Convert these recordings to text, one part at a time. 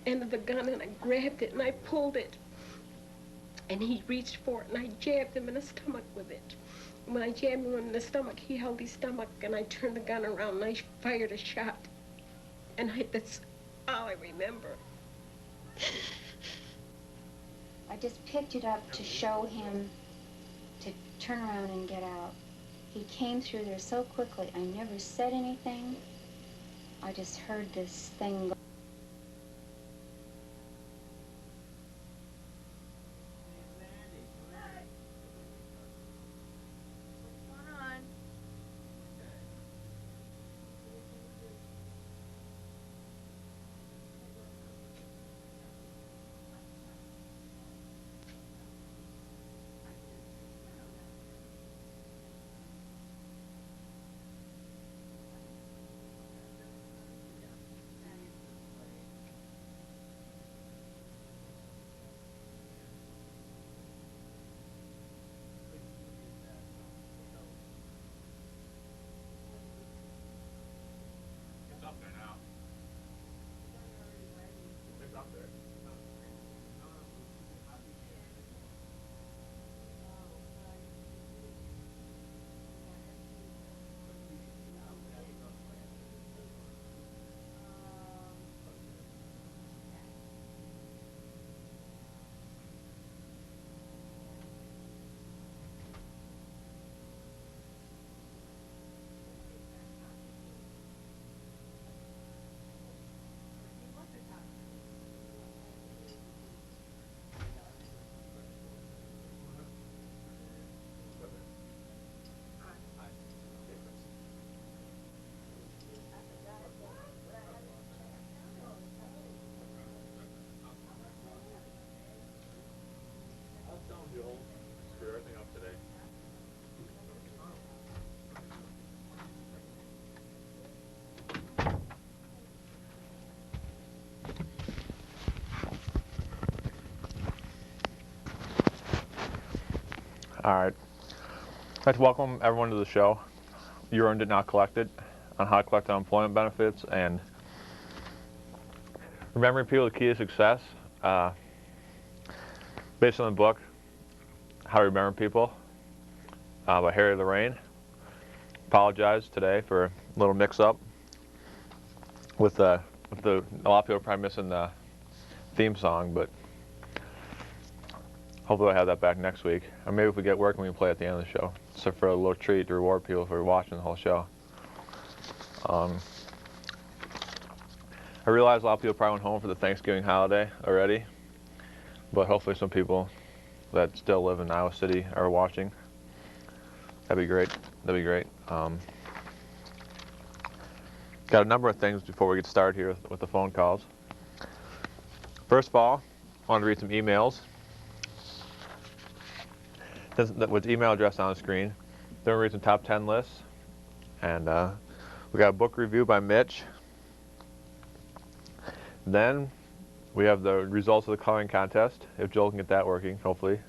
end of the gun, and I grabbed it and I pulled it. And he reached for it, and I jabbed him in the stomach with it. When I jabbed him in the stomach, he held his stomach, and I turned the gun around and I fired a shot. And that's all I remember. I just picked it up to show him to turn around and get out. He came through there so quickly. I never said anything. I just heard this thing go. You'll screw everything up today. All right. I'd like to welcome everyone to the show. You Earned It, Not Collected, on how to collect unemployment benefits and remembering people, the key to success. Based on the book, How to Remember People, by Harry Lorraine. Apologize today for a little mix-up with a lot of people are probably missing the theme song, but hopefully I'll have that back next week. Or maybe if we get working, we can play at the end of the show. So for a little treat to reward people for watching the whole show. I realize a lot of people probably went home for the Thanksgiving holiday already, but hopefully some people that still live in Iowa City are watching. That'd be great. That'd be great. Got a number of things before we get started here with the phone calls. First of all, I want to read some emails. With email address on the screen. Then we read some top 10 lists. And we got a book review by Mitch. Then we have the results of the coloring contest. If Joel can get that working, hopefully,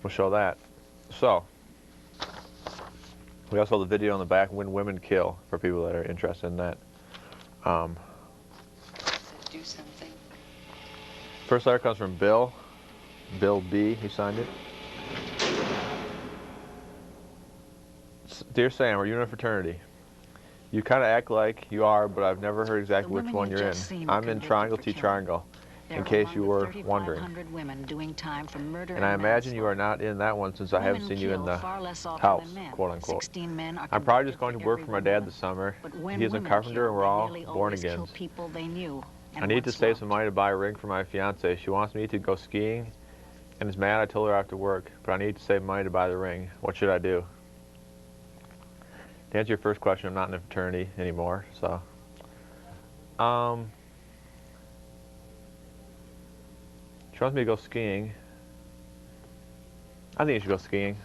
we'll show that. So, we also have the video on the back, When Women Kill, for people that are interested in that. Do something. First letter comes from Bill B, he signed it. Dear Sam, are you in a fraternity? You kind of act like you are, but I've never heard exactly which one you're in. I'm in Triangle T Triangle, in case you were wondering. Women doing time for murder and I imagine you are not in that one since I haven't seen you in the house, quote unquote. I'm probably just going to work for my dad this summer. He is a carpenter and we're all born again. I need to save some money to buy a ring for my fiance. She wants me to go skiing and is mad I told her after work, but I need to save money to buy the ring. What should I do? To answer your first question, I'm not in a fraternity anymore, so. She wants me to go skiing. I think you should go skiing.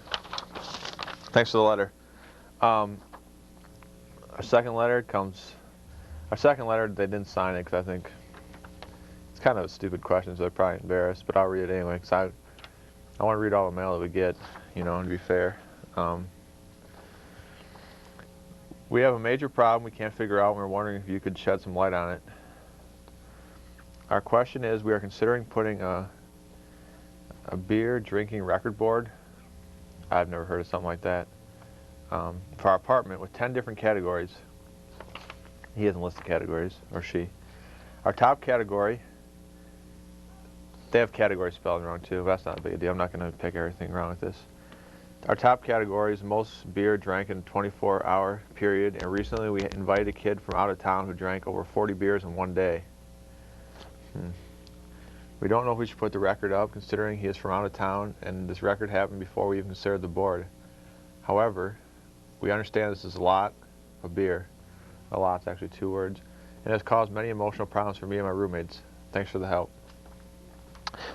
Thanks for the letter. Our second letter, they didn't sign it because I think it's kind of a stupid question, so they're probably embarrassed, but I'll read it anyway because I want to read all the mail that we get, you know, and be fair. We have a major problem we can't figure out, and we're wondering if you could shed some light on it. Our question is, we are considering putting a beer drinking record board. I've never heard of something like that. For our apartment with 10 different categories. He hasn't listed categories, or she. Our top category, they have categories spelled wrong too, but that's not a big deal. I'm not going to pick everything wrong with this. Our top category is most beer drank in a 24-hour period, and recently we invited a kid from out of town who drank over 40 beers in one day. We don't know if we should put the record up, considering he is from out of town, and this record happened before we even considered the board. However, we understand this is a lot of beer. A lot's actually 2 words, and has caused many emotional problems for me and my roommates. Thanks for the help.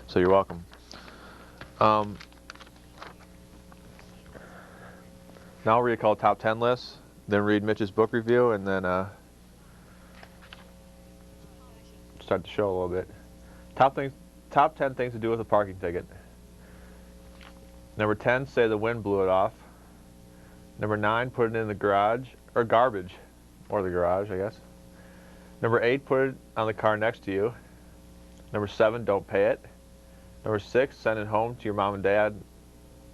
So you're welcome. Now I'll read a couple top 10 lists, then read Mitch's book review, and then start the show a little bit. Top 10 things to do with a parking ticket. Number 10, say the wind blew it off. Number 9, put it in the garage, or garbage, or the garage, I guess. Number 8, put it on the car next to you. Number 7, don't pay it. Number 6, send it home to your mom and dad,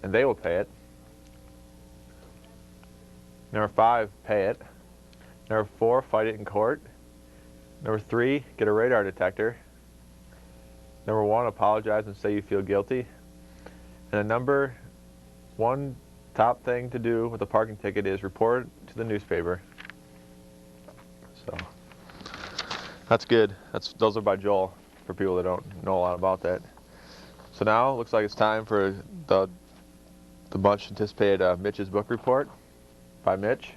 and they will pay it. Number 5, pay it. Number 4, fight it in court. Number 3, get a radar detector. Number 1, apologize and say you feel guilty. And the number 1 top thing to do with a parking ticket is report it to the newspaper. So that's good. Those are by Joel, for people that don't know a lot about that. So now it looks like it's time for the much anticipated Mitch's book report by Mitch.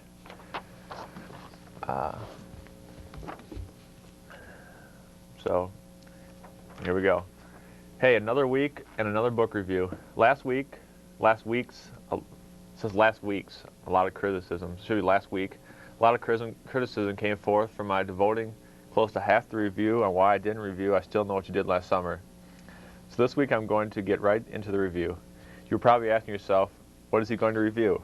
So here we go. Hey, another week and another book review. Last week's, a lot of criticism. Should be last week. A lot of criticism came forth from my devoting close to half the review on why I didn't review I Still Know What You Did Last Summer. So this week I'm going to get right into the review. You're probably asking yourself, what is he going to review?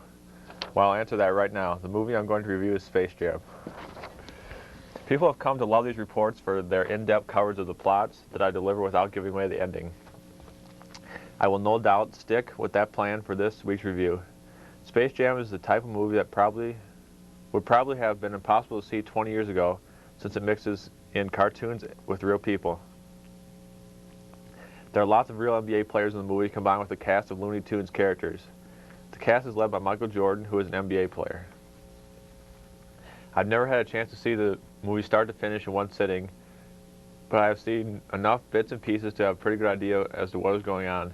Well, I'll answer that right now. The movie I'm going to review is Space Jam. People have come to love these reports for their in-depth coverage of the plots that I deliver without giving away the ending. I will no doubt stick with that plan for this week's review. Space Jam is the type of movie that would probably have been impossible to see 20 years ago, since it mixes in cartoons with real people. There are lots of real NBA players in the movie combined with a cast of Looney Tunes characters. The cast is led by Michael Jordan, who is an NBA player. I've never had a chance to see the movie start to finish in one sitting, but I have seen enough bits and pieces to have a pretty good idea as to what is going on.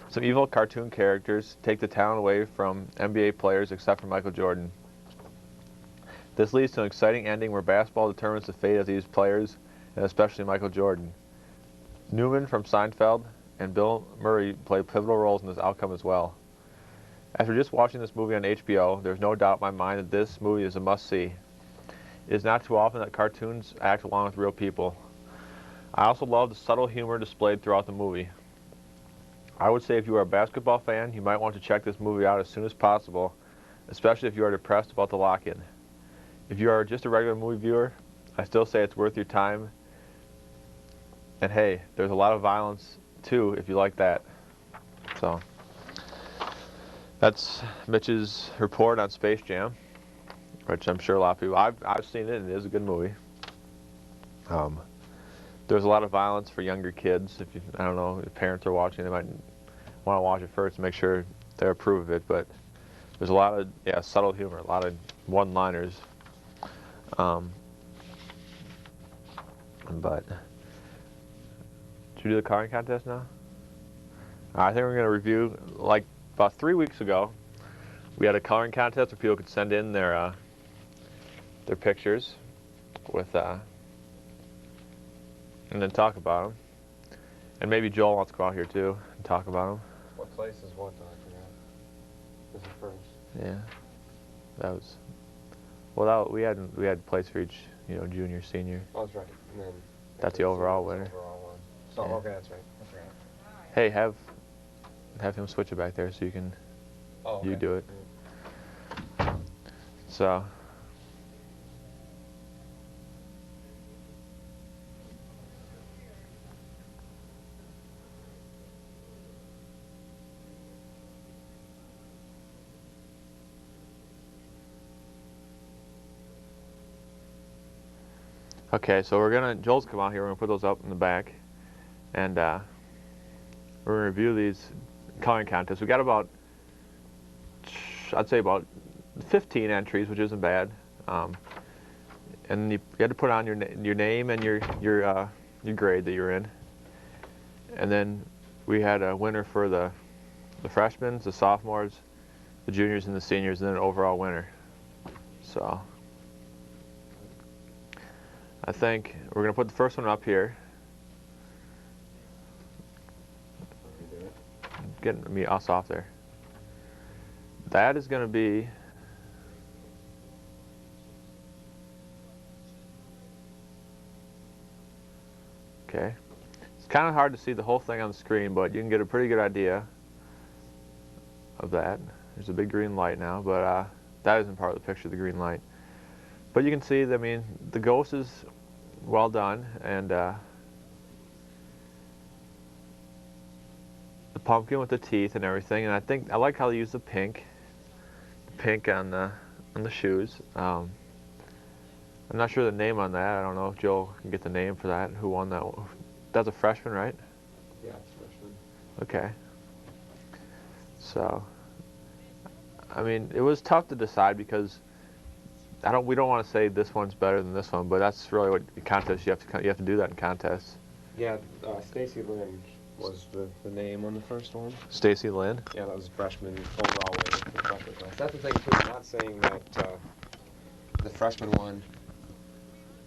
Some evil cartoon characters take the talent away from NBA players except for Michael Jordan. This leads to an exciting ending where basketball determines the fate of these players, and especially Michael Jordan. Newman from Seinfeld and Bill Murray play pivotal roles in this outcome as well. After just watching this movie on HBO, there's no doubt in my mind that this movie is a must-see. It is not too often that cartoons act along with real people. I also love the subtle humor displayed throughout the movie. I would say if you are a basketball fan, you might want to check this movie out as soon as possible, especially if you are depressed about the lock-in. If you are just a regular movie viewer, I still say it's worth your time. And hey, there's a lot of violence too if you like that. So that's Mitch's report on Space Jam, which I'm sure a lot of people, I've seen it and it is a good movie. There's a lot of violence for younger kids. If I don't know, if parents are watching, they might want to watch it first to make sure they approve of it. But there's a lot of subtle humor, a lot of one-liners. But should we do the coloring contest now? I think we're going to review, like about 3 weeks ago, we had a coloring contest where people could send in their pictures with and then talk about them. And maybe Joel wants to go out here too and talk about them. What place is what, though? I forgot. This is first. Yeah, that was. Well, we had place for each, junior, senior. Oh, that's right. And then that's the overall winner. Overall one. So yeah. Okay, that's right. That's right. Hey, have him switch it back there so you can you do it. Yeah. So. Okay, so Joel's come out here, we're gonna put those up in the back, and we're gonna review these coloring contests. We got about, I'd say about 15 entries, which isn't bad. And you had to put on your name and your grade that you're in. And then we had a winner for the freshmen, the sophomores, the juniors, and the seniors, and then an overall winner. So I think we're going to put the first one up here. Get us off there. That is going to be okay. It's kind of hard to see the whole thing on the screen, but you can get a pretty good idea of that. There's a big green light now, but that isn't part of the picture, the green light. But you can see, I mean, the ghost is well done, and the pumpkin with the teeth and everything. And I like how they use the pink on the shoes. I'm not sure the name on that. I don't know if Joe can get the name for that. Who won that? That's a freshman, right? Yeah, it's freshman. Okay. So, I mean, it was tough to decide because we don't want to say this one's better than this one, but that's really what contests you have to do that in contests. Yeah, Stacy Lynn was the name on the first one. Stacy Lynn? Yeah, that was freshman overall winner for the freshman class. That's the thing too. I'm not saying that the freshman one,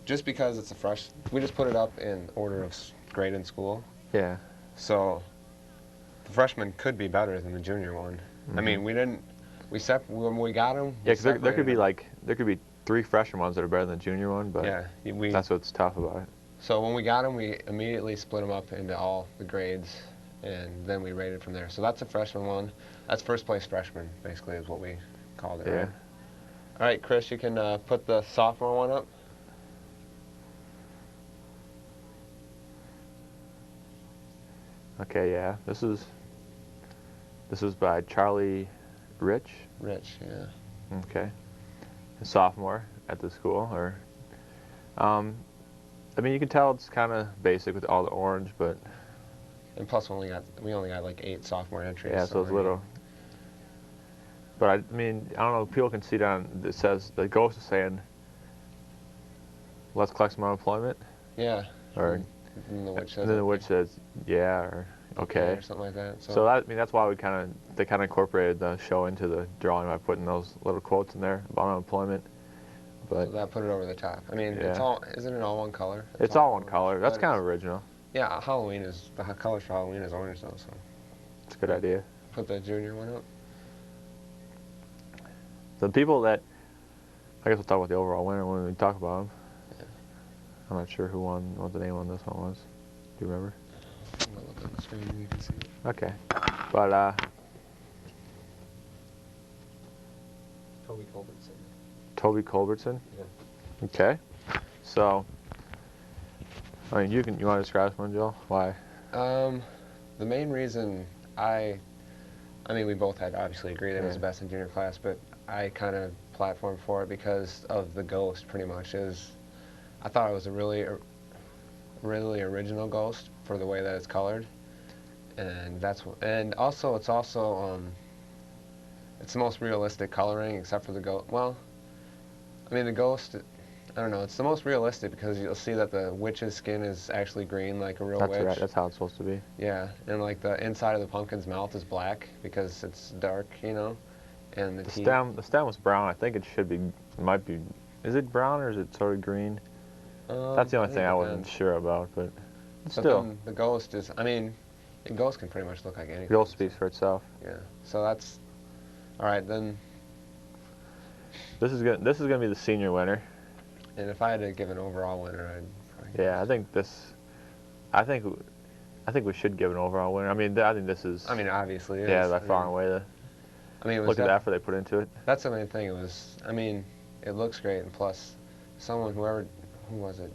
just because it's we just put it up in order of grade in school. Yeah. So the freshman could be better than the junior one. Mm-hmm. I mean, when we got them. Yeah, because there could be 3 freshman ones that are better than the junior one, but yeah, that's what's tough about it. So when we got them, we immediately split them up into all the grades, and then we rated from there. So that's a freshman one. That's first place freshman, basically, is what we called it. Yeah. Right? All right, Chris, you can put the sophomore one up. Okay, yeah. This is by Charlie Rich. Rich, yeah. Okay. A sophomore at the school, or I mean, you can tell it's kind of basic with all the orange, but and plus we only got like 8 sophomore entries. Yeah, so it's little. But I mean, I don't know. People can see down. It says the ghost is saying, "Let's collect some unemployment." Yeah. Or and then the witch says, "Yeah," or "Okay," or something like that. So that, I mean, that's why they kind of incorporated the show into the drawing by putting those little quotes in there about unemployment. But so that put it over the top. I mean, yeah. Isn't it all one color? It's all one color. That's kind of original. Yeah, the color for Halloween is orange though, so. It's a good idea. Put the junior one up. The people that, I guess we'll talk about the overall winner when we talk about them. Yeah. I'm not sure who won, what the name on this one was. Do you remember? I'm gonna look on the screen and you can see it. Okay. But, Toby Culbertson. Toby Culbertson? Yeah. Okay. So, I mean, you want to describe this one, Joel? Why? The main reason I mean, we both had obviously agreed that it was the best in junior class, but I kind of platformed for it because of the ghost, pretty much. I thought it was a really original ghost for the way that it's colored, and it's it's the most realistic coloring except for the ghost. Well, I mean, the ghost, I don't know, it's the most realistic because you'll see that the witch's skin is actually green like a real witch. That's right, that's how it's supposed to be. Yeah, and like the inside of the pumpkin's mouth is black because it's dark, you know, and the stem was brown. I think might be, is it brown or is it sort of green? That's the only thing I wasn't sure about, but still. Then the ghost is, I mean, the ghost can pretty much look like anything. The ghost speaks for itself. Yeah, so that's, all right, then. This is gonna be the senior winner. And if I had to give an overall winner, I think we should give an overall winner. I mean, I think this is. I mean, obviously. Yeah, by far and away. Look at the effort they put into it. That's the main thing. I mean, it looks great, and plus, who was it?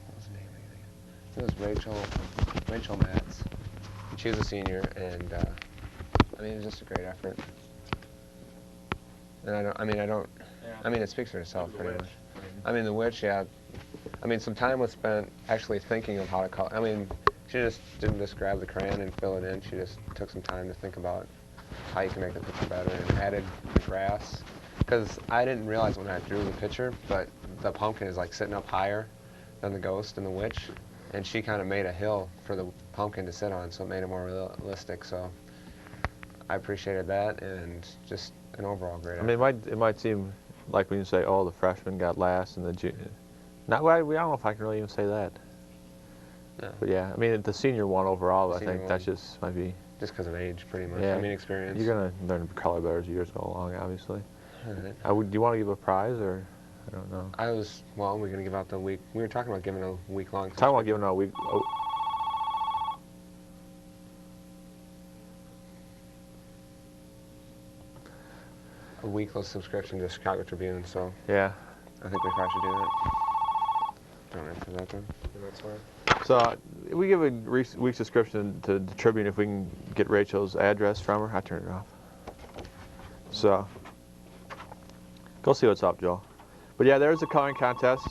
What was the name? It was Rachel Matz. She was a senior, and I mean, it was just a great effort. And I mean, it speaks for itself pretty much. I mean, the witch, yeah. I mean, some time was spent actually thinking of how to color. I mean, she just didn't just grab the crayon and fill it in. She just took some time to think about how you can make the picture better and added the grass. Because I didn't realize when I drew the picture, but the pumpkin is like sitting up higher than the ghost and the witch. And she kind of made a hill for the pumpkin to sit on, so it made it more realistic. So I appreciated that, and just an overall great effort. I mean, it might seem like when you say, oh, the freshman got last and the junior. I don't know if I can really even say that. No. But yeah, I mean, the senior one overall, I think that's just might be. Just because of age, pretty much. Yeah. I mean, experience. You're going to learn color better as years go along, obviously. All right. Do you want to give a prize, or I don't know? Well, we're going to give out the week. We were talking about giving a week-long. Talking about giving a week. Oh. A weekly subscription to Chicago Tribune, so Yeah. I think we probably should do that. Don't answer that then. That's why. So we give a week subscription to the Tribune if we can get Rachel's address from her. I turned it off. So go see what's up, Joel. But yeah, there's a coloring contest.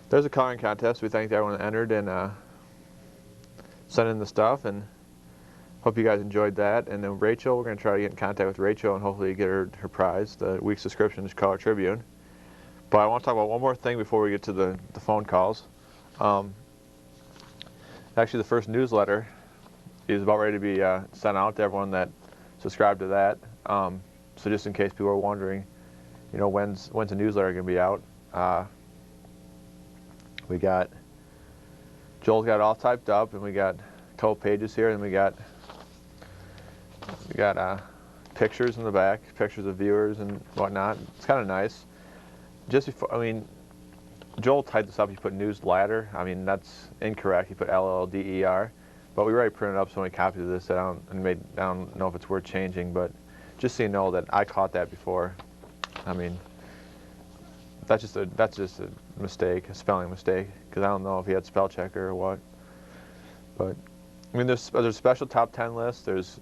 There's a coloring contest. We thanked everyone that entered and sent in the stuff, and hope you guys enjoyed that. And then Rachel, we're going to try to get in contact with Rachel and hopefully get her prize, the week subscription to Chicago Tribune. But I want to talk about one more thing before we get to the phone calls. Actually, the first newsletter is about ready to be sent out to everyone that subscribed to that. So just in case people are wondering, you know, when's the newsletter going to be out? Joel's got it all typed up, and we got a couple pages here, and we got pictures in the back, pictures of viewers and whatnot. It's kind of nice. Just before, I mean, Joel typed this up. He put newsletter. I mean, that's incorrect. He put LLDER. But we already printed up so many copies of this that I don't know if it's worth changing. But just so you know that I caught that before. I mean, that's just a mistake, a spelling mistake, because I don't know if he had spell checker or what. But I mean, there's a special top 10 list. I don't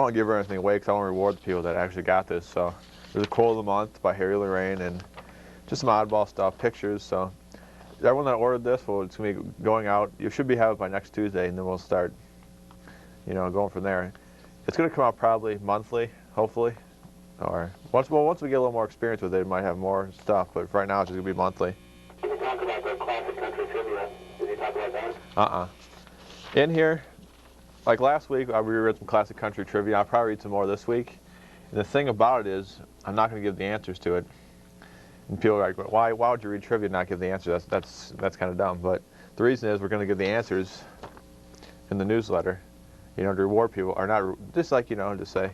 want to give her anything away because I want to reward the people that actually got this. So there's a quote of the month by Harry Lorraine and just some oddball stuff, pictures. So everyone that ordered this, well, it's going to be going out. You should have it by next Tuesday, and then we'll start, you know, going from there. It's going to come out probably monthly, hopefully. Or once we get a little more experience with it, it might have more stuff. But right now, it's just going to be monthly. Can you talk about the classic country trivia? Did you talk about that? In here, like last week, I reread some classic country trivia. I'll probably read some more this week. And the thing about it is, I'm not going to give the answers to it. And people are like, why would you read trivia and not give the answers? That's kind of dumb. But the reason is we're going to give the answers in the newsletter, you know, to reward people, or not, just like, you know, to say,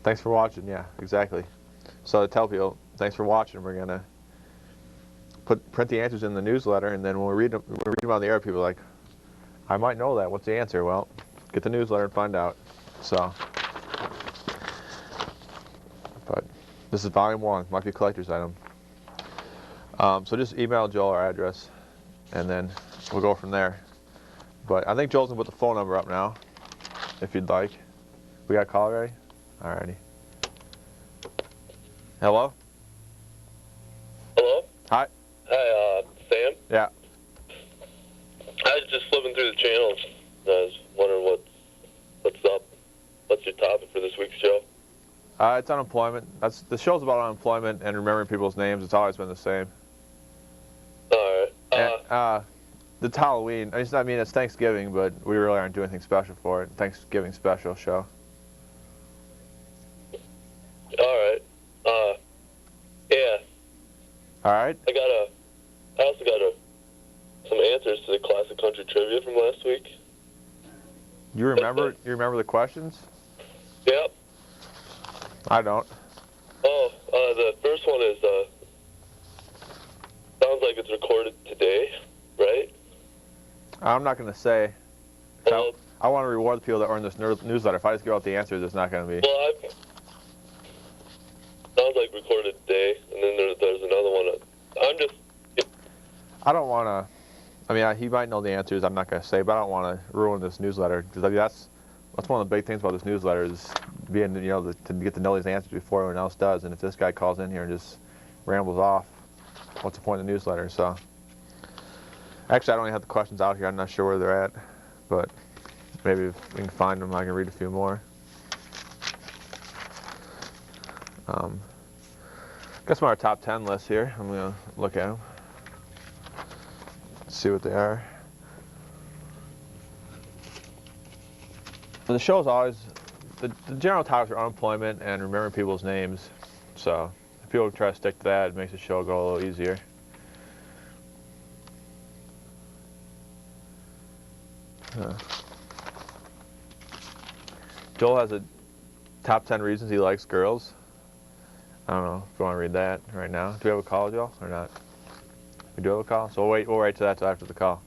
thanks for watching. Yeah, exactly. So to tell people, thanks for watching, we're going to print the answers in the newsletter, and then when we read them on the air, people are like, I might know that. What's the answer? Well, get the newsletter and find out. So, but this is volume 1. Might be a collector's item. So just email Joel our address, and then we'll go from there. But I think Joel's gonna put the phone number up now, if you'd like. We got a call ready? Alrighty. Hello? Hello? Hi. Hi, Sam? Yeah. I was just flipping through the channels. I was wondering what's up. What's your topic for this week's show? It's unemployment. The show's about unemployment and remembering people's names. It's always been the same. All right. And, it's Halloween. I mean, it's Thanksgiving, but we really aren't doing anything special for it. Thanksgiving special show. All right. Yeah. All right. I also got some answers to the classic country trivia from last week. You remember the questions? Yep. I don't. Oh, the first one is, sounds like it's recorded today, right? I'm not going to say. I want to reward the people that earn this newsletter. If I just give out the answers, it's not going to be. Well, sounds like recorded today, and then there's another one. I don't want to. I mean, he might know the answers. I'm not going to say, but I don't want to ruin this newsletter because that's one of the big things about this newsletter is being, you know, to get to know these answers before everyone else does. And if this guy calls in here and just rambles off, what's the point of the newsletter? So, actually, I don't even have the questions out here. I'm not sure where they're at, but maybe if we can find them, I can read a few more. I guess my top 10 list here. I'm gonna look at them, see what they are. The show's always, the general topics are unemployment and remembering people's names. So if people try to stick to that, it makes the show go a little easier. Joel has a top 10 reasons he likes girls. I don't know if you want to read that right now. Do we have a call, Joel, or not? We do have a call, so we'll wait till that till after the call.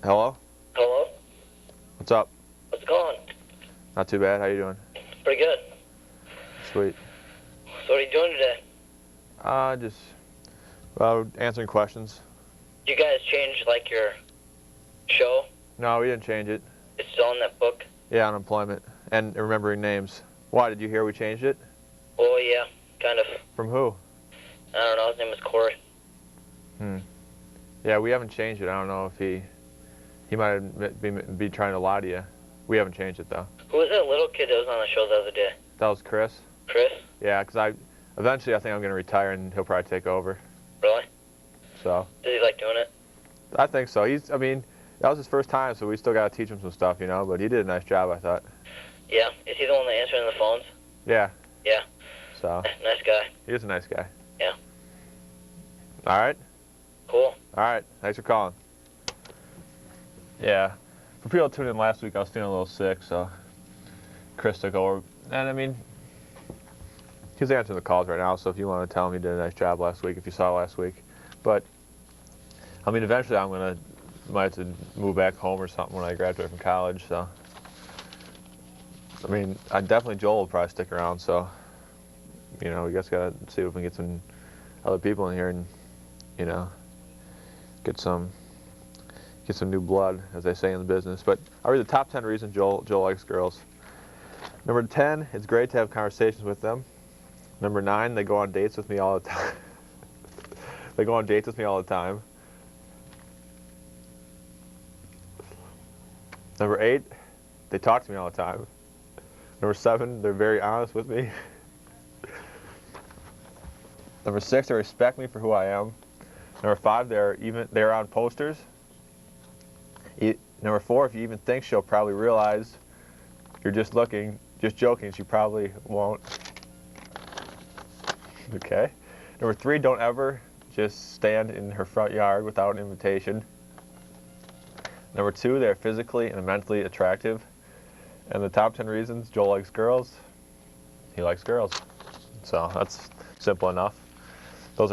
Hello? Hello? What's up? How's it going? Not too bad. How you doing? Pretty good. Sweet. So what are you doing today? Just answering questions. You guys change like your show? No, we didn't change it. It's still in that book? Yeah, unemployment and remembering names. Why, did you hear we changed it? Oh yeah, kind of. From who? I don't know, his name is Corey. Yeah, we haven't changed it. I don't know if he might be trying to lie to you. We haven't changed it though. Who was that little kid that was on the show the other day? That was Chris. Chris? Yeah, because eventually I think I'm going to retire and he'll probably take over. Really? So. Does he like doing it? I think so. I mean, that was his first time, so we still got to teach him some stuff, you know, but he did a nice job, I thought. Yeah. Is he the one that answering the phones? Yeah. Yeah. So. Nice guy. He is a nice guy. Yeah. All right. Cool. All right. Thanks for calling. Yeah. For people tuning in last week, I was feeling a little sick, so Chris took over. And, I mean, he's answering the calls right now, so if you want to tell him he did a nice job last week, if you saw last week. But, I mean, eventually might have to move back home or something when I graduate from college, so. I mean, Joel will probably stick around, so, you know, we just got to see if we can get some other people in here and, you know, get some new blood, as they say in the business. But I'll read the top 10 reasons Joel likes girls. Number 10, it's great to have conversations with them. Number 9, they go on dates with me all the time. They go on dates with me all the time. Number 8, they talk to me all the time. Number 7, they're very honest with me. Number 6, they respect me for who I am. Number 5, they're on posters. Number 4, if you even think she'll probably realize you're just joking, she probably won't. Okay. Number 3, don't ever just stand in her front yard without an invitation. Number 2, they're physically and mentally attractive. And the top 10 reasons Joel likes girls, he likes girls. So that's simple enough. We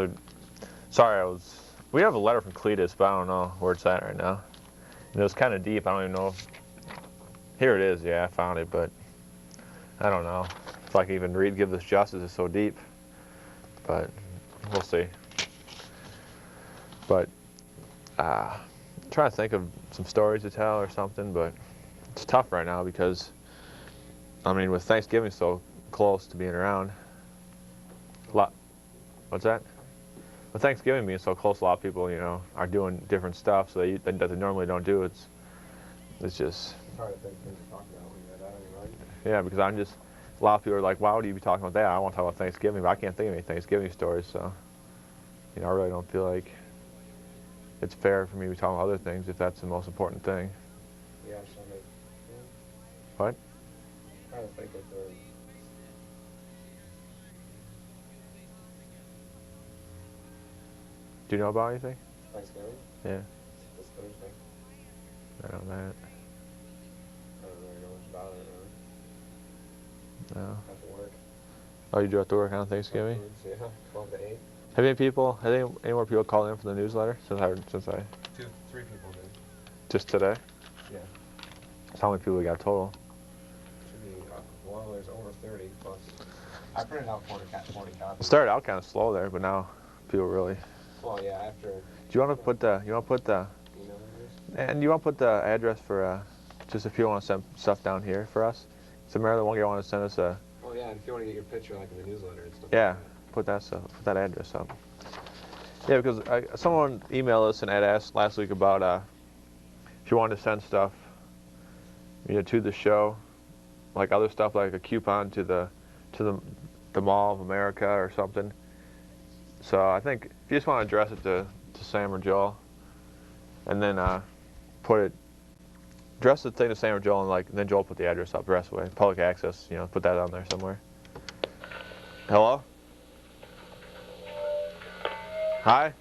have a letter from Cletus, but I don't know where it's at right now. And it was kind of deep. I don't even know here it is. Yeah, I found it, but I don't know if I can even give this justice. It's so deep, but we'll see. But I'm trying to think of some stories to tell or something, but it's tough right now because, I mean, with Thanksgiving so close to being around, what's that? With Thanksgiving being so close, a lot of people, you know, are doing different stuff so that they normally don't do. It's just. It's hard to think things to talk about when you're at that, right? Yeah, because a lot of people are like, why would you be talking about that? I want to talk about Thanksgiving, but I can't think of any Thanksgiving stories, so, you know, I really don't feel like it's fair for me to be talking about other things if that's the most important thing. Yeah, what? I'm trying to think if there's... Do you know about anything? Thanksgiving? Yeah. This Thursday. I don't know that. I don't really know much about it, really. No. Have to work. Oh, you do have to work on Thanksgiving? Yeah, 12 to 8. Have any more people called in for the newsletter since I? 3 people did. Just today? Yeah. So how many people we got total? Should be, well, there's over 30 plus. I printed out 40 copies. It started out kind of slow there, but now people really. Well, yeah, after. Do you want to put the? You want to put the? And you want to put the address for just if you want to send stuff down here for us? So Maryland, one guy want to send us a. Well, yeah, and if you want to get your picture like in the newsletter and stuff. Yeah, put that address up. Yeah, because someone emailed us and had asked last week about if you wanted to send stuff, to the show, like other stuff, like a coupon to the Mall of America or something. So I think if you just want to address it to Sam or Joel, and then address the thing to Sam or Joel, and then Joel put the address up the rest of the way. Public access, put that on there somewhere. Hello? Hi?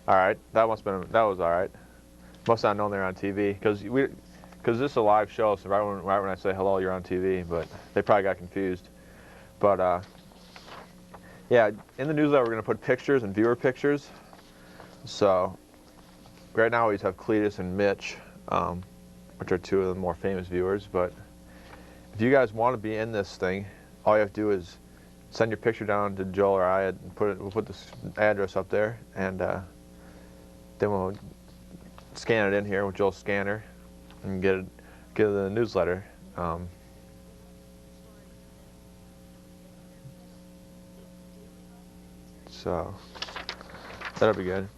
All right, that was all right. Must not known they're on TV, because this is a live show, so right when I say hello, you're on TV, but they probably got confused. But yeah, in the newsletter we're going to put pictures and viewer pictures. So right now we just have Cletus and Mitch, which are two of the more famous viewers. But if you guys want to be in this thing, all you have to do is send your picture down to Joel or I, and we'll put this address up there, and then we'll scan it in here with Joel's scanner and get the newsletter. So that'll be good.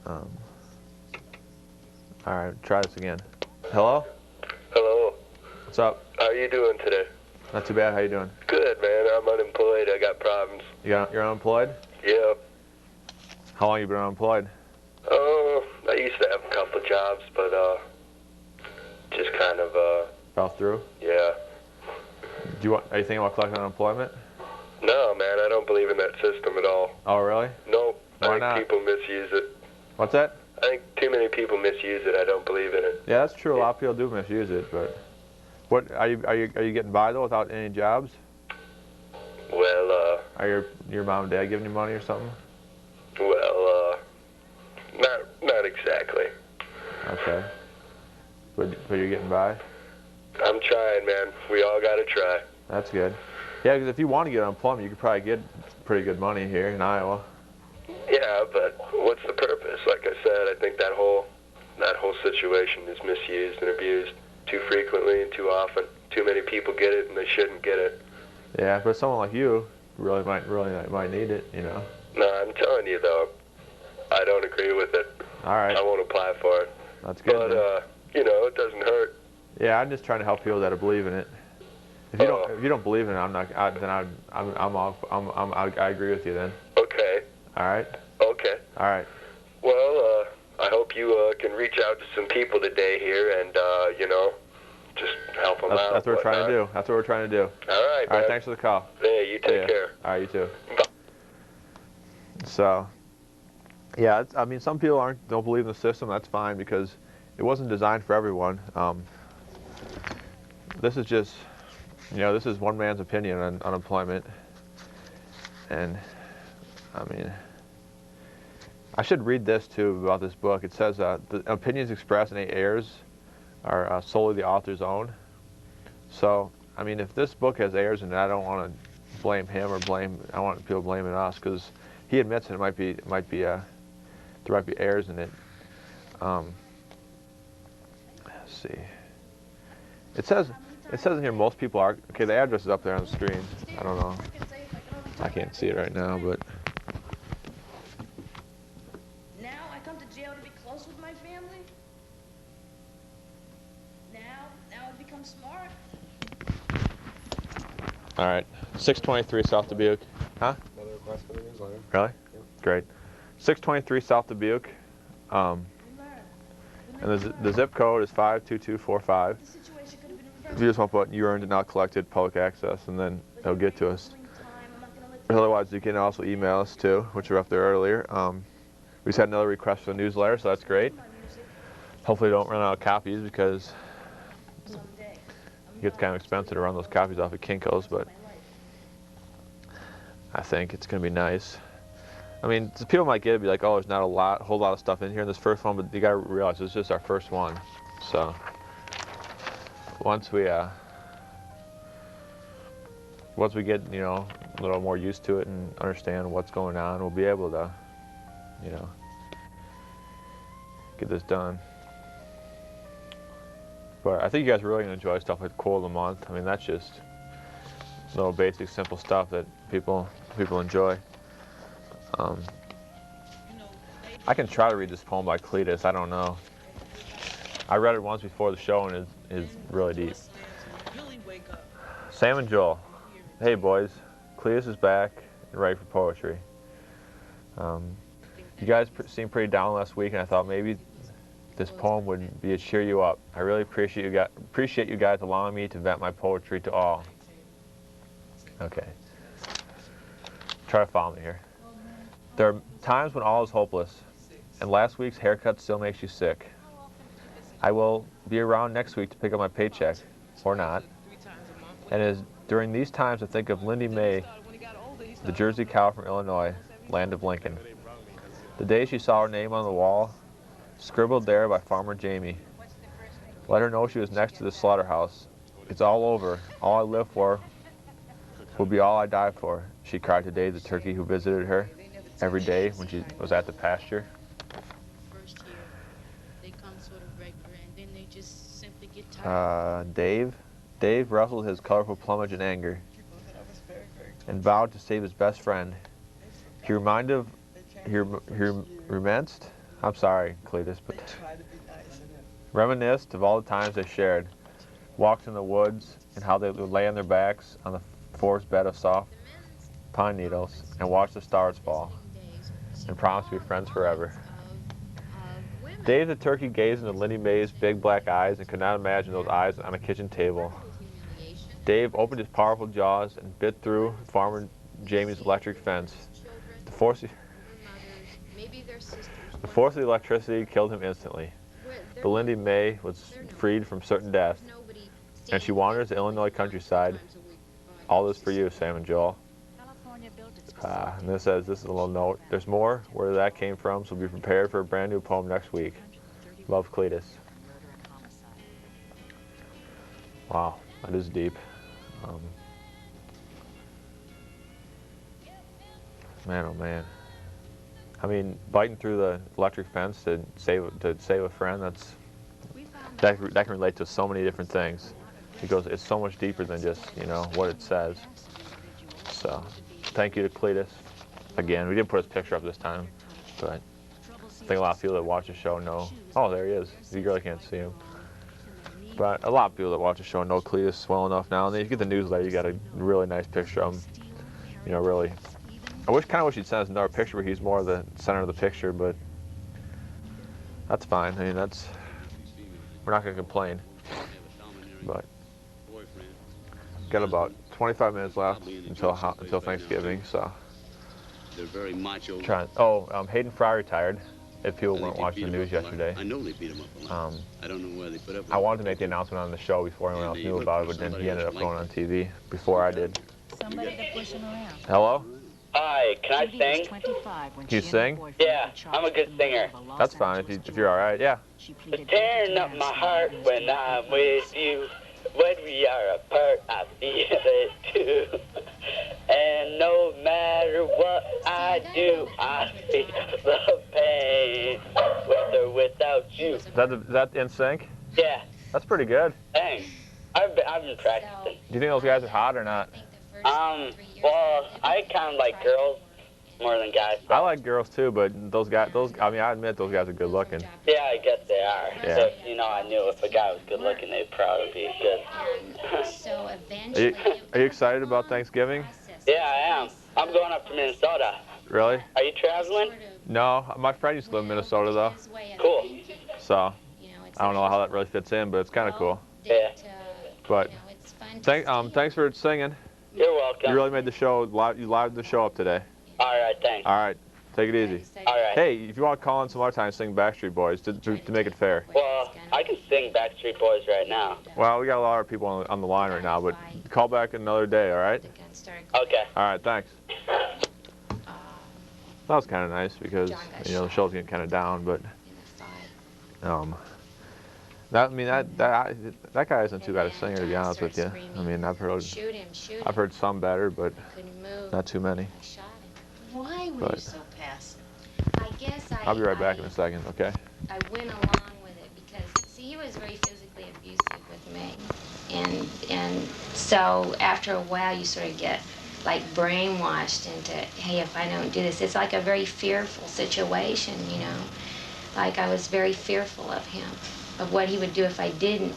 All right, try this again. Hello? Hello. What's up? How are you doing today? Not too bad. How you doing? Good, man. I'm unemployed. I got problems. You're unemployed? Yeah. How long you been unemployed? I used to have a couple jobs, but just kind of Fell through? Yeah. Are you thinking about collecting unemployment? No, man. I don't believe in that system at all. Oh, really? Nope. Why I think not? people misuse it. What's that? I think too many people misuse it. I don't believe in it. Yeah, that's true. A lot of people do misuse it, but what are you getting by though without any jobs? Well, Are your mom and dad giving you money or something? well, not exactly. Okay. But you're getting by? I'm trying, man. We all gotta try. That's good. Yeah, because if you want to get unemployment, you could probably get pretty good money here in Iowa. Yeah, but what's the purpose? Like I said, I think that whole situation is misused and abused too frequently and too often. Too many people get it, and they shouldn't get it. Yeah, but someone like you really might need it, No, I'm telling you though, I don't agree with it. All right. I won't apply for it. That's good. But it doesn't hurt. Yeah, I'm just trying to help people that believe in it. If you don't believe in it, I agree with you then. Okay. All right. Okay. All right. Well, I hope you can reach out to some people today here and just help them out. That's what we're trying to do. That's what we're trying to do. All right. All right. Thanks for the call. Yeah. You take care. All right. You too. So, yeah, I mean, some people don't believe in the system. That's fine because it wasn't designed for everyone. This is just, this is one man's opinion on unemployment, and I mean, I should read this too about this book. It says the opinions expressed in 8 errors are solely the author's own. So, I mean, if this book has errors in it, I don't want to blame him or I want people blaming us because he admits there might be errors in it. Let's see. It says in here most people are okay. The address is up there on the screen. I don't know. I can't see it right now, but. Now I come to jail to be close with my family. Now I've become smart. All right, 623 South Dubuque. Huh? Another request for the newsletter. Really? Yep. Great. 623 South Dubuque. And the zip code is 52245. If you just want to put you earned and not collected public access, and then they'll get to us. Otherwise, you can also email us too, which were up there earlier. We just had another request for the newsletter, so that's great. Hopefully, don't run out of copies because it gets kind of expensive to run those copies off at Kinko's, but I think it's going to be nice. I mean, people might get it, be like, oh, there's not a whole lot of stuff in here in this first one, but you got to realize it's just our first one. So once we get, a little more used to it and understand what's going on, we'll be able to, get this done. But I think you guys are really going to enjoy stuff like Quote of the Month. I mean, that's just little basic, simple stuff that people enjoy. I can try to read this poem by Cletus. I don't know. I read it once before the show, and it's really deep. Sam and Joel. Hey, boys. Cletus is back and ready for poetry. You guys seemed pretty down last week, and I thought maybe this poem would be to cheer you up. I really appreciate you guys allowing me to vent my poetry to all. Okay. Try to follow me here. There are times when all is hopeless, and last week's haircut still makes you sick. I will be around next week to pick up my paycheck, or not. And it is during these times I think of Lindy May, the Jersey cow from Illinois, land of Lincoln. The day she saw her name on the wall, scribbled there by Farmer Jamie. Let her know she was next to the slaughterhouse. It's all over. All I live for will be all I die for, she cried today to the turkey who visited her every day when she was at the pasture. Dave rustled his colorful plumage in anger and vowed to save his best friend. He reminisced, I'm sorry, Cletus, but reminisced of all the times they shared, walks in the woods, and how they would lay on their backs on the forest bed of soft pine needles and watch the stars fall, and promised to be friends forever. Dave the turkey gazed into Lindy May's big black eyes and could not imagine those eyes on a kitchen table. Dave opened his powerful jaws and bit through Farmer Jamie's electric fence. The force of the electricity killed him instantly. But Lindy May was freed from certain death, and she wanders the Illinois countryside. All this for you, Sam and Joel. And this says, this is a little note. There's more where that came from, so be prepared for a brand new poem next week. Love, Cletus. Wow, that is deep. Man, oh man. I mean, biting through the electric fence to save a friend, that can relate to so many different things. It's so much deeper than just, what it says. So, thank you to Cletus. Again, we didn't put his picture up this time, but I think a lot of people that watch the show know. Oh, there he is. You really can't see him. But a lot of people that watch the show know Cletus well enough now. And then you get the newsletter, you got a really nice picture of him. Really. I kind of wish he'd send us another picture where he's more the center of the picture, but that's fine. I mean, we're not going to complain. But got about 25 minutes left until Thanksgiving, so. They're very macho. Hayden Fry retired. If people weren't watching the news yesterday. I know they beat him up a lot. I don't know where they put up. I wanted to make the announcement on the show before anyone else knew about it, but then he ended up going on TV before I did. Somebody to push him around. Hello? Hi, can I sing? Can you sing? Yeah, I'm a good singer. That's fine if you're all right. Yeah. It's tearing up my heart when I'm with you. When we are apart, I feel it too. And no matter what I do, I feel the pain, with or without you. Is that in sync? Yeah. That's pretty good. Thanks. I've been practicing. Do you think those guys are hot or not? Well, I kind of like girls more than guys. I like girls too, but I admit those guys are good looking. Yeah, I guess they are. Yeah. So, I knew if a guy was good looking, they'd probably be good. So eventually. Are you excited about Thanksgiving? Yeah, I am. I'm going up to Minnesota. Really? Are you traveling? No, my friend used to live in Minnesota though. Cool. So, I don't know how that really fits in, but it's kind of cool. Yeah. But, thanks for singing. You're welcome. You really made the show, you livened the show up today. All right, thanks. All right, take it easy. All right. Hey, if you want to call in some other time, sing Backstreet Boys to make it fair. Well, I can sing Backstreet Boys right now. Well, we got a lot of people on the line right now, but call back another day, all right? Okay. All right, thanks. That was kind of nice because, the show's getting kind of down, but, that guy isn't too bad a singer, to be honest with you. I mean, I've heard some better, but not too many. Why were you so passive? I guess I'll be right back in a second, okay? I went along with it because, see, he was very physically abusive anyway. And so after a while, you sort of get like brainwashed into, hey, if I don't do this, it's like a very fearful situation, you know. Like I was very fearful of him, of what he would do if I didn't.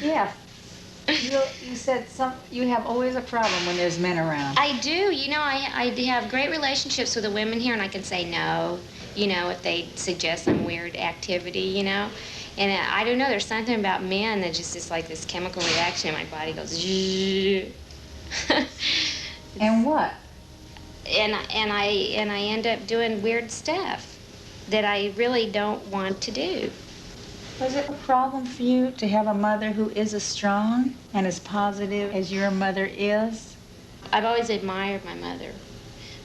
Yeah. You said you have always a problem when there's men around. I do. You know, I have great relationships with the women here, and I can say no, you know, if they suggest some weird activity, you know. And I don't know, there's something about men that just is like this chemical reaction in my body goes, And what? And I end up doing weird stuff that I really don't want to do. Was it a problem for you to have a mother who is as strong and as positive as your mother is? I've always admired my mother.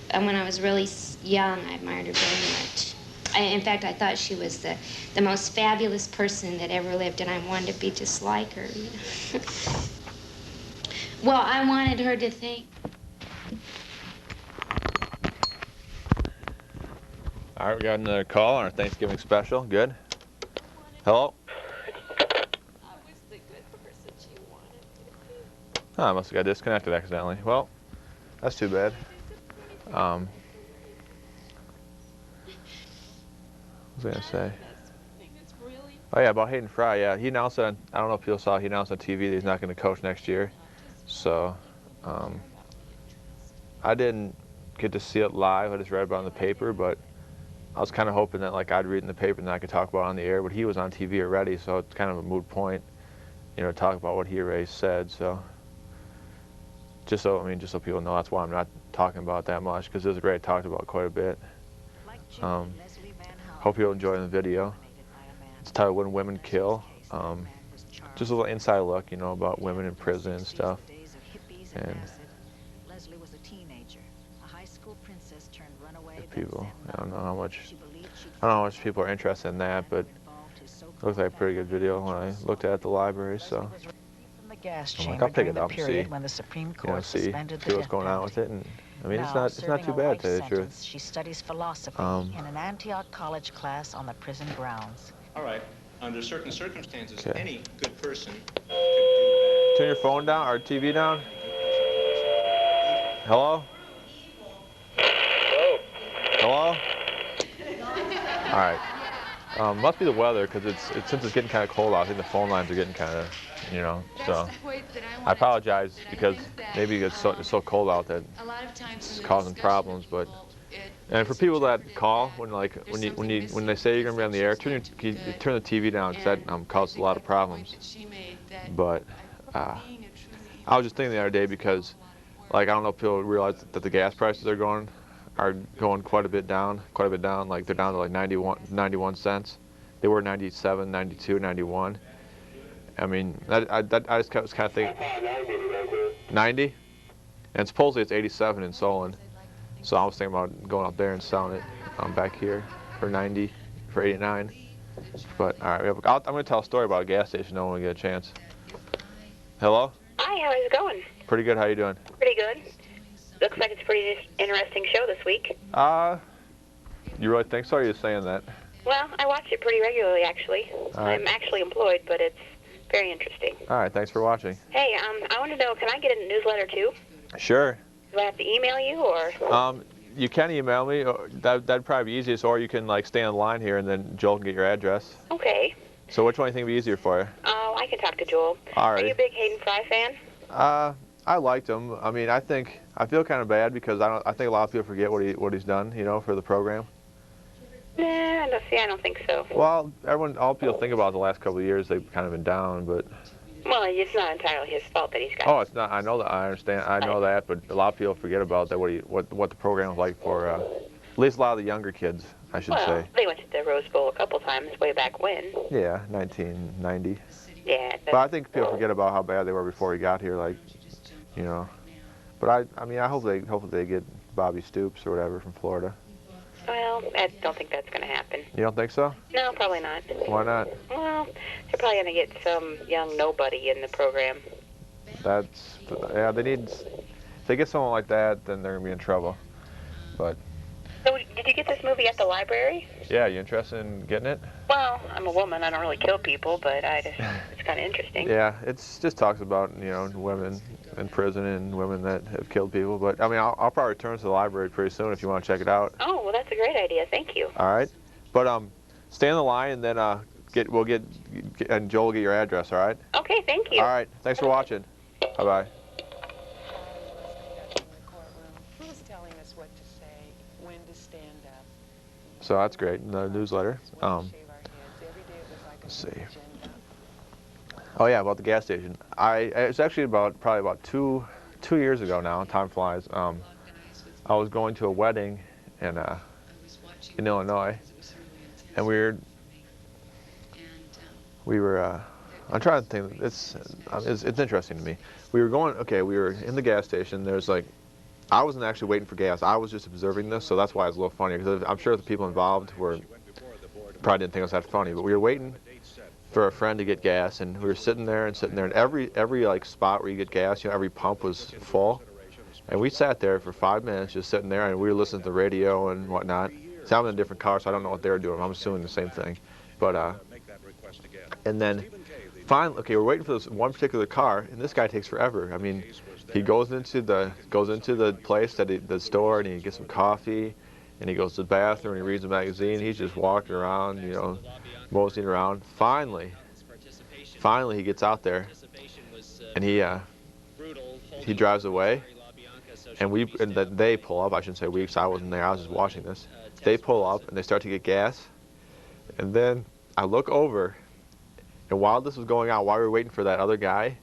And when I was really young, I admired her very much. In fact, I thought she was the most fabulous person that ever lived, and I wanted to be just like her. You know? Well, I wanted her to think. All right, we got another call on our Thanksgiving special. Good. Hello? Oh, I must have got disconnected accidentally. Well, that's too bad. What was I going to say? Oh yeah, about Hayden Fry, yeah. He announced that, I don't know if people saw, he announced on TV that he's not going to coach next year. So, I didn't get to see it live, I just read about it in the paper, but I was kind of hoping that like I'd read in the paper and I could talk about it on the air, but he was on TV already, so it's kind of a moot point, you know, to talk about what he already said, so. Just so people know, that's why I'm not talking about it that much, because it was already talked about quite a bit. Hope you'll enjoy the video. It's titled When Women Kill. Just a little inside look, you know, about women in prison and stuff. And people, I don't know how much people are interested in that, but it looks like a pretty good video when I looked at it at the library, so. I'm like, I'll pick it up and see, when the Supreme you know, see what's going on with it. And I mean, it's not too bad, to tell you the truth. She studies philosophy in an Antioch College class on the prison grounds. All right. Under certain circumstances, any good person could do Turn your phone down or TV down. Hello? Hello? All right. Must be the weather, because since it's getting kind of cold out, I think the phone lines are getting kind of, you know, so I apologize, because maybe it's so cold out that it's causing problems, but and for people that call when they say you're gonna be on the air, turn the TV down, because that causes a lot of problems. But I was just thinking the other day, because like I don't know if people realize that the gas prices are going quite a bit down, like they're down to like 91 cents. They were 97, 92, 91. I mean, I just was kind of thinking, 90? And supposedly it's 87 in Solon. So I was thinking about going up there and selling it back here for 90, for 89. But all right, I'm going to tell a story about a gas station though when we get a chance. Hello? Hi, how is it going? Pretty good, how you doing? Pretty good. Looks like it's a pretty interesting show this week. You really think so, or are you saying that? Well, I watch it pretty regularly, actually. Right. I'm actually employed, but it's very interesting. All right, thanks for watching. Hey, I want to know, can I get a newsletter too? Sure. Do I have to email you, or? You can email me. That'd probably be easiest, or you can like stay on the line here, and then Joel can get your address. Okay. So which one do you think would be easier for you? Oh, I can talk to Joel. All right. Are you a big Hayden Fry fan? I liked him. I mean, I feel kind of bad, because I think a lot of people forget what he's done, you know, for the program. Nah, I don't think so. Well, all people think about the last couple of years, they've kind of been down, but. Well, it's not entirely his fault that he's got. Oh, it's not. I know that. I understand. I know that, but a lot of people forget about that. What the program was like for at least a lot of the younger kids, I should say. They went to the Rose Bowl a couple times way back when. Yeah, 1990. Yeah. But I think people forget about how bad they were before he got here, like, you know. But I mean, I hope they get Bobby Stoops or whatever from Florida. Well, I don't think that's going to happen. You don't think so? No, probably not. Why not? Well, they're probably going to get some young nobody in the program. They need. If they get someone like that, then they're going to be in trouble. But. So, did Did you get this movie at the library? Yeah, you interested in getting it? Well, I'm a woman. I don't really kill people, but it's kind of interesting. Yeah, it just talks about, you know, women in prison and women that have killed people. But, I mean, I'll probably return to the library pretty soon if you want to check it out. Oh, well, that's a great idea. Thank you. All right. But stay on the line, and then and Joel will get your address, all right? Okay, thank you. All right. Thanks for watching. Bye-bye. Who's telling us what to say, when to stand up? So that's great in the newsletter. Let's see. Oh yeah, about the gas station. It's actually probably about two years ago now. Time flies. I was going to a wedding in Illinois, and we were. I'm trying to think. It's interesting to me. We were in the gas station. There's like, I wasn't actually waiting for gas. I was just observing this, so that's why it's a little funny. Because I'm sure the people involved probably didn't think it was that funny. But we were waiting for a friend to get gas, and we were sitting there, and every like spot where you get gas, you know, every pump was full, and we sat there for 5 minutes just sitting there, and we were listening to the radio and whatnot. So I'm in a different car, so I don't know what they were doing. I'm assuming the same thing, but and then finally, okay, we're waiting for this one particular car, and this guy takes forever. I mean, he goes into the place the store, and he gets some coffee, and he goes to the bathroom, and he reads a magazine. He's just walking around, you know, moseying around. Finally, he gets out there, and he drives away, and they pull up. I shouldn't say we, because I wasn't there. I was just watching this. They pull up, and they start to get gas, and then I look over, and while this was going on, while we were waiting for that other guy,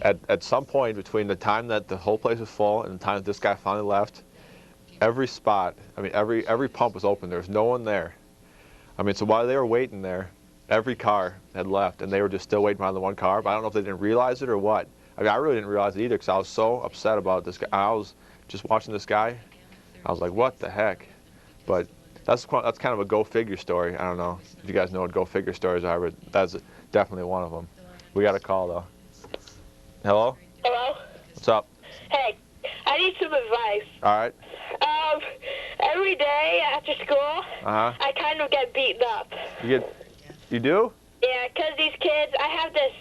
at some point between the time that the whole place was full and the time that this guy finally left, every spot, I mean, every pump was open. There was no one there. I mean, so while they were waiting there, every car had left, and they were just still waiting behind the one car. But I don't know if they didn't realize it or what. I mean, I really didn't realize it either, because I was so upset about this guy. I was just watching this guy. I was like, what the heck? But that's kind of a go-figure story. I don't know if you guys know what go-figure stories are, but that's definitely one of them. We got a call, though. Hello? Hello? What's up? Hey, I need some advice. All right. Every day after school, I kind of get beaten up. You do? Yeah, 'cause these kids, I have this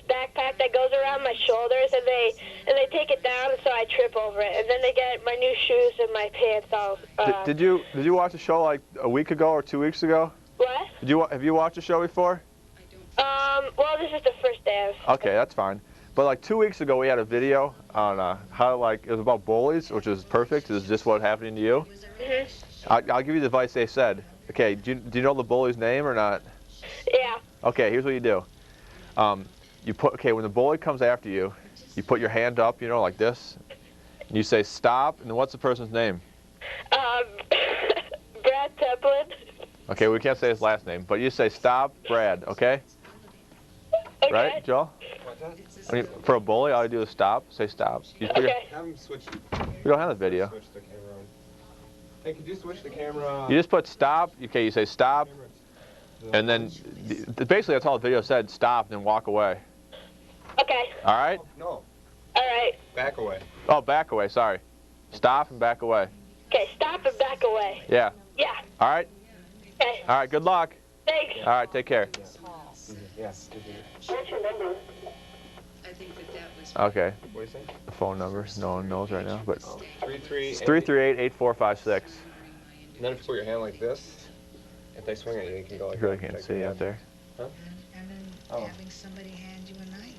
backpack that goes around my shoulders, and they take it down, so I trip over it, and then they get my new shoes and my pants all. Did you watch a show like a week ago or 2 weeks ago? What? Have you watched a show before? Well, this is the first day of. Okay, that's fine. But like 2 weeks ago, we had a video on how it was about bullies, which is perfect. Is this what happening to you? Mm-hmm. I'll give you the advice they said. Okay, do you know the bully's name or not? Yeah. Okay, here's what you do. When the bully comes after you, you put your hand up, you know, like this, and you say stop. And then what's the person's name? Brad Teplin. Okay, we can't say his last name, but you say stop, Brad. Okay. Okay. Right, Joel? I mean, for a bully, all you do is stop. Say stop. You put Have him switch. We don't have the video. Switch the camera on. Hey, could you switch the camera on? You just put stop. Okay, you say stop, and then basically that's all the video said. Stop, then walk away. Okay. All right. No. All right. Back away. Oh, back away. Sorry. Stop and back away. Okay, stop and back away. Yeah. Yeah. All right. Okay. All right. Good luck. Thanks. All right. Take care. Yes. What's your number? I think that was. Okay. What do you say? The phone number. No one knows right now, but it's 338-8456. 338-8456. And then if you put your hand like this, if they swing at you, you can go like You really that. can't see out there. Huh? And then having somebody hand you a knife.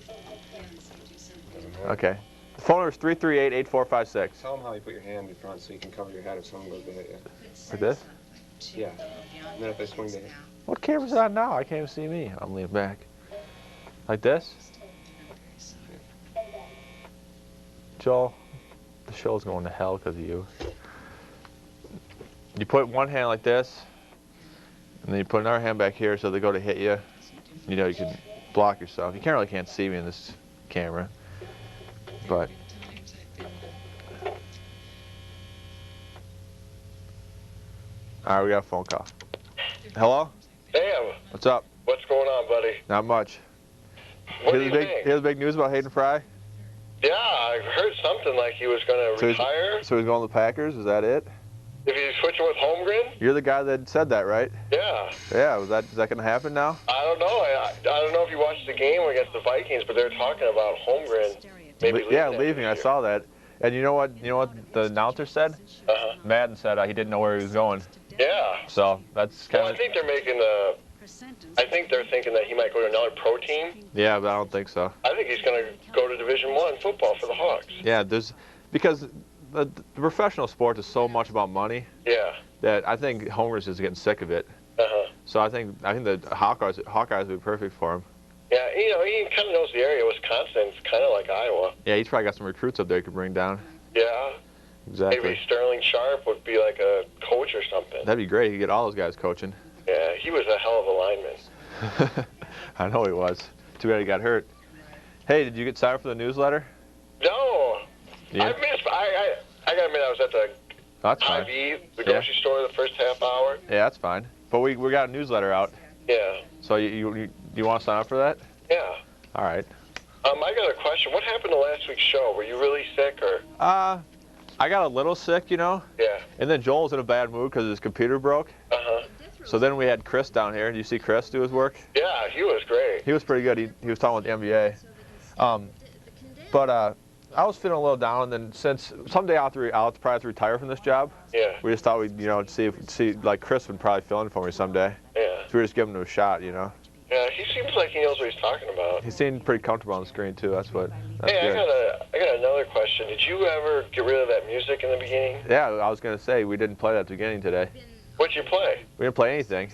Okay. The phone number is 338-8456. Tell them how you put your hand in front so you can cover your head if someone goes to hit you. Like this? Yeah. And then if they swing to hit. What camera's on now? I can't even see me. I'm leaning back. Like this? Joel, the show's going to hell because of you. You put one hand like this, and then you put another hand back here so they go to hit you. You know, you can block yourself. You really can't see me in this camera, but. All right, we got a phone call. Hello? Damn. What's up? What's going on, buddy? Not much. What do you think? Hear the big news about Hayden Fry? Yeah, I heard something like he was going to retire. So he's going to the Packers? Is that it? If he's switching with Holmgren? You're the guy that said that, right? Yeah. Yeah, is that going to happen now? I don't know. I don't know if you watched the game against the Vikings, but they were talking about Holmgren maybe leaving. Yeah, leaving. I saw that. And you know what the announcer said? Madden said he didn't know where he was going. Yeah. So that's kind of... I think they're making I think they're thinking that he might go to another pro team. Yeah, but I don't think so. I think he's going to go to Division I football for the Hawks. Yeah, because the professional sport is so much about money. Yeah. That I think Homer's just getting sick of it. So I think the Hawkeyes would be perfect for him. Yeah, he kind of knows the area. Wisconsin's kind of like Iowa. Yeah, he's probably got some recruits up there he could bring down. Yeah. Exactly. Maybe Sterling Sharp would be like a coach or something. That'd be great. He'd get all those guys coaching. Yeah, he was a hell of a lineman. I know he was. Too bad he got hurt. Hey, did you get signed up for the newsletter? No. Yeah. I gotta admit, I was at the Hy-Vee, the grocery store, the first half hour. Yeah, that's fine. But we got a newsletter out. Yeah. So you want to sign up for that? Yeah. All right. I got a question. What happened to last week's show? Were you really sick or? I got a little sick, Yeah. And then Joel was in a bad mood because his computer broke. So then we had Chris down here. Did you see Chris do his work? Yeah, he was great. He was pretty good. He was talking about the NBA. But I was feeling a little down, and then since someday I'll probably have to retire from this job. Yeah. We just thought we'd see like Chris would probably fill in for me someday. Yeah. So we just give him a shot, Yeah, he seems like he knows what he's talking about. He seemed pretty comfortable on the screen too. That's hey, good. I got another question. Did you ever get rid of that music in the beginning? Yeah, I was gonna say we didn't play that at the beginning today. What'd you play? We didn't play anything.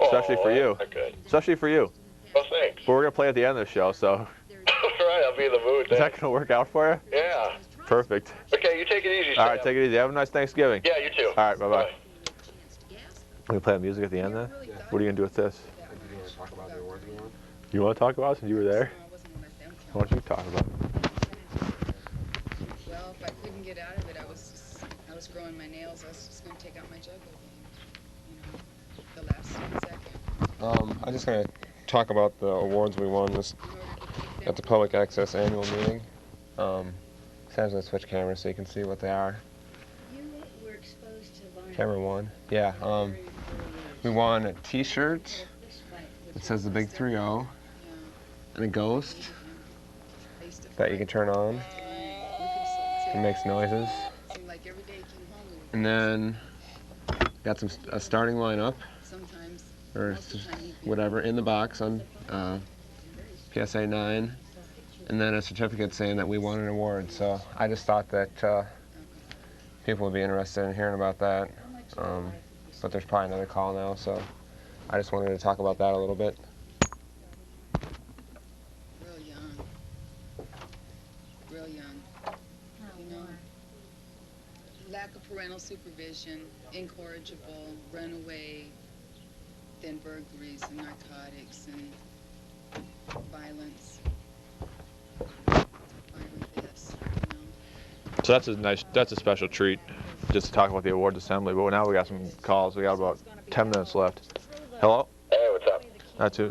Especially for you. Good. Especially for you. Well, thanks. But we're gonna play at the end of the show, so. All right, I'll be in the mood. Is that gonna work out for you? Yeah. Perfect. Okay, you take it easy. All right, take it easy. Have a nice Thanksgiving. Yeah, you too. All right, bye-bye. We can play music at the end then? What are you gonna do with this? You want to talk about it since you were there? Why don't you talk about it? Well, if I couldn't get out of it, I was growing my nails. I was just going to take out my juggler game, the last second. I'm just going to talk about the awards we won at the public access annual meeting. Sam's going to switch cameras so you can see what they are. You were exposed to Camera 1. Yeah. We won a T-shirt that says the big 3-0 and a ghost that you can turn on. It makes noises. And then got a starting lineup or whatever in the box on PSA 9, and then a certificate saying that we won an award. So I just thought that people would be interested in hearing about that. But there's probably another call now, so I just wanted to talk about that a little bit. Real young. Lack of parental supervision, incorrigible, runaway, then burglaries and narcotics and violence. So that's a special treat, just to talk about the awards assembly. But now we got some calls. We got about 10 minutes left. Hello? Hey, what's up?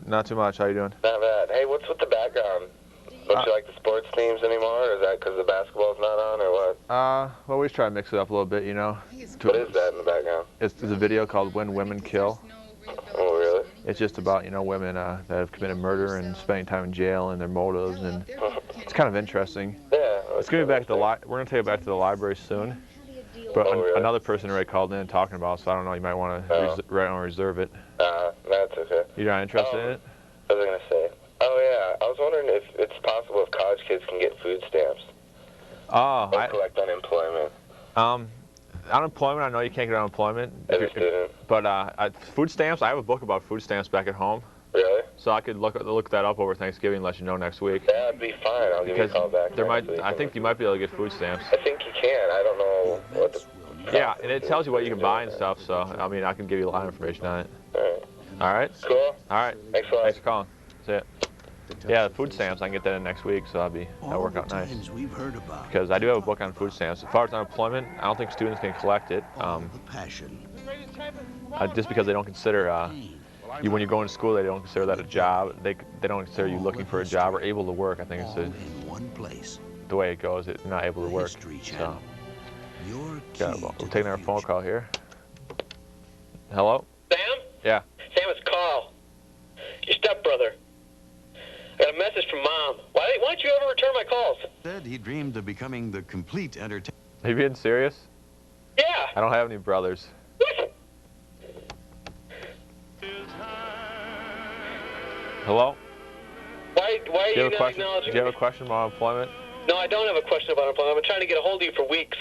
Not too much. How you doing? Not bad. Hey, what's with the background? Don't you like the sports teams anymore, or is that because the basketball's not on, or what? Well, we just try to mix it up a little bit, What is that in the background? It's a video called When Women Kill. Oh, really? It's just about, women that have committed murder and spending time in jail and their motives, and it's kind of interesting. Yeah. It's going to be back to we're going to take it back to the library soon. But another person already called in talking about it, so I don't know, you might want to reserve it. That's okay. You're not interested in it? What was I going to say? Oh, yeah. I was wondering if it's possible if college kids can get food stamps. Oh. Or collect unemployment. Unemployment, I know you can't get unemployment. As a student. But food stamps, I have a book about food stamps back at home. Really? So I could look that up over Thanksgiving and let you know next week. That'd be fine. I'll give you a call back. I think you might be able to get food stamps. I think you can. I don't know what the... Yeah, and it tells you what you can buy and stuff, so, I can give you a lot of information on it. All right? Cool. All right. Thanks a lot. Thanks for calling. That's it. Yeah, food stamps, I can get that in next week, so that'll work out nice. Because I do have a book on food stamps. As far as unemployment, I don't think students can collect it. Just because they don't consider, when you're going to school, they don't consider that a job. They don't consider you looking for a job or able to work. I think it's the way it goes. It's not able to work. So We're taking our phone call here. Hello? Sam? Yeah. Sam, it's Carl. Your stepbrother. I got a message from Mom. Why don't you ever return my calls? Said he dreamed of becoming the complete entertainer. Are you being serious? Yeah. I don't have any brothers. Hello? Why are you not acknowledging me? Do you have a question about unemployment? No, I don't have a question about unemployment. I've been trying to get a hold of you for weeks.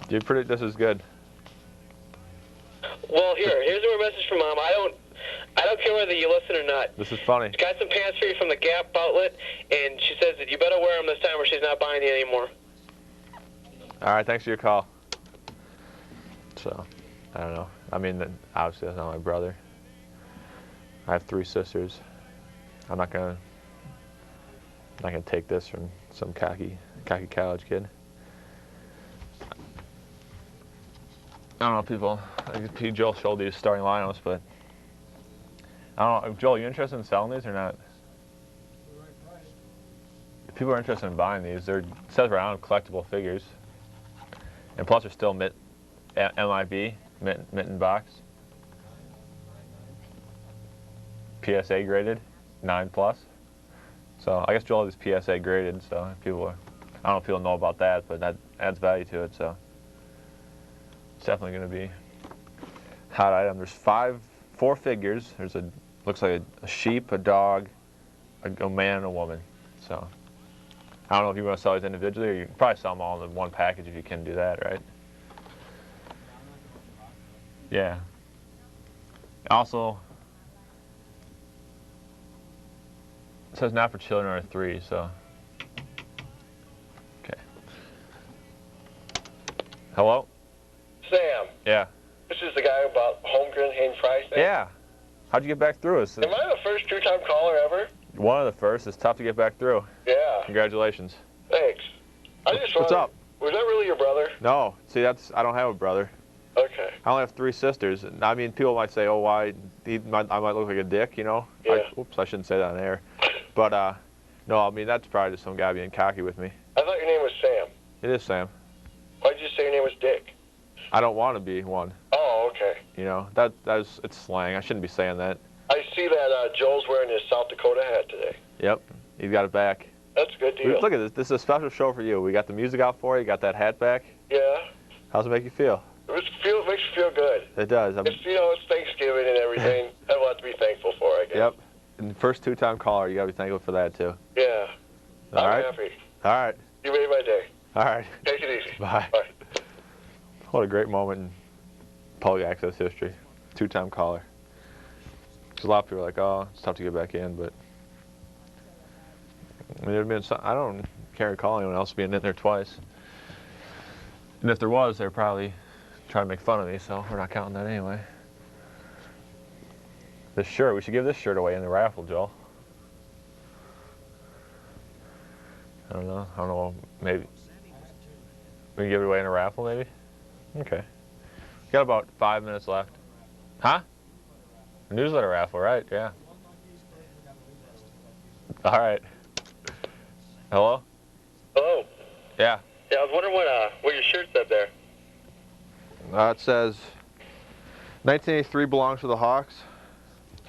This is good. Well, here's a message from Mom. I don't care whether you listen or not. This is funny. She's got some pants for you from the Gap outlet, and she says that you better wear them this time or she's not buying you anymore. All right, thanks for your call. So, I don't know. I mean, obviously that's not my brother. I have 3 sisters. I'm not gonna take this from some cocky college kid. I don't know, people. Joel showed these starting lineups, but I don't know. Joel, you interested in selling these or not? If people are interested in buying these, it says right on collectible figures, and plus they're still MIB, mint in box, PSA graded, 9+. So I guess Joel is PSA graded, so I don't know if people know about that, but that adds value to it. So. It's definitely going to be a hot item. There's 4 figures. Looks like a sheep, a dog, a man, and a woman. So I don't know if you want to sell these individually, or you can probably sell them all in one package if you can do that, right? Yeah. Also, it says not for children under 3, so. Okay. Hello? Sam. Yeah. This is the guy about Holmgren, Haynes Price thing? Yeah. How'd you get back through us? Am I the first 2-time caller ever? One of the first. It's tough to get back through. Yeah. Congratulations. Thanks. What's up? Was that really your brother? No. See, I don't have a brother. Okay. I only have 3 sisters. I mean, people might say, oh, why? I might look like a dick, you know? Yeah. Oops, I shouldn't say that on air. But, no, I mean, that's probably just some guy being cocky with me. I thought your name was Sam. It is Sam. Why'd you say your name was Dick? I don't want to be one. Oh, okay. You know, it's slang. I shouldn't be saying that. I see that Joel's wearing his South Dakota hat today. Yep, he's got it back. That's a good deal. Look at this. This is a special show for you. We got the music out for you. You got that hat back. Yeah. How's it make you feel? It makes you feel good. It does. It's Thanksgiving and everything. I have a lot to be thankful for, I guess. Yep. And the first 2-time caller, you got to be thankful for that, too. Yeah. I'm happy. All right. You made my day. All right. Take it easy. Bye. Bye. What a great moment in public access history. 2-time caller. Because a lot of people are like, oh, it's tough to get back in, but I mean, I don't recall anyone else being in there twice. And if there was, they're probably trying to make fun of me, so we're not counting that anyway. This shirt, we should give this shirt away in the raffle, Joel. I don't know, maybe. We can give it away in a raffle, maybe? Okay. Got about 5 minutes left. Huh? A newsletter raffle, right? Yeah. All right. Hello? Hello. Yeah. Yeah, I was wondering what your shirt said there. It says 1983 belongs to the Hawks.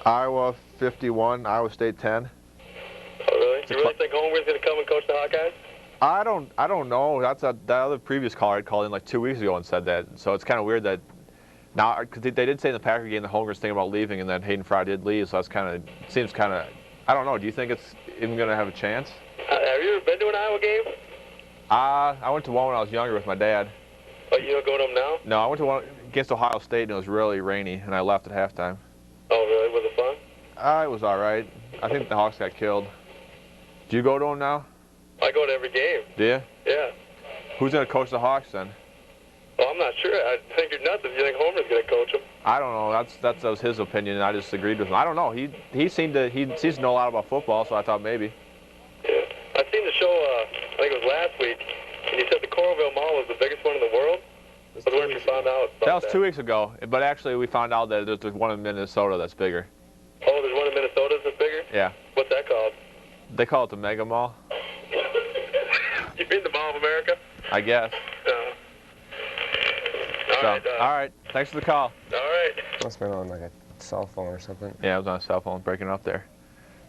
Iowa 51, Iowa State 10. Oh, really? Do you really think Holmgren's going to come and coach the Hawkeyes? I don't know. That's that other previous caller had called in like 2 weeks ago and said that. So it's kind of weird that now, because they did say in the Packer game that Holmgren's thinking about leaving, and then Hayden Fry did leave. So that's seems kind of. I don't know. Do you think it's even going to have a chance? Have you ever been to an Iowa game? I went to one when I was younger with my dad. Oh, you don't go to them now? No, I went to one against Ohio State, and it was really rainy, and I left at halftime. Oh, really? Was it fun? It was all right. I think the Hawks got killed. Do you go to them now? I go to every game. Do you? Yeah. Who's going to coach the Hawks then? Well, I'm not sure. I think you're nuts if you think Homer's going to coach them. I don't know. That was his opinion, and I just agreed with him. I don't know. He seems to know a lot about football, so I thought maybe. Yeah. I seen the show. I think it was last week, and you said the Coralville Mall was the biggest one in the world. I was wondering if you found out about that was 2 weeks ago, but actually we found out that there's one in Minnesota that's bigger. Oh, there's one in Minnesota that's bigger? Yeah. What's that called? They call it the Mega Mall. You've been to the mall of America? I guess. All right. Thanks for the call. All right. Must have been on like a cell phone or something. Yeah, it was on a cell phone breaking up there.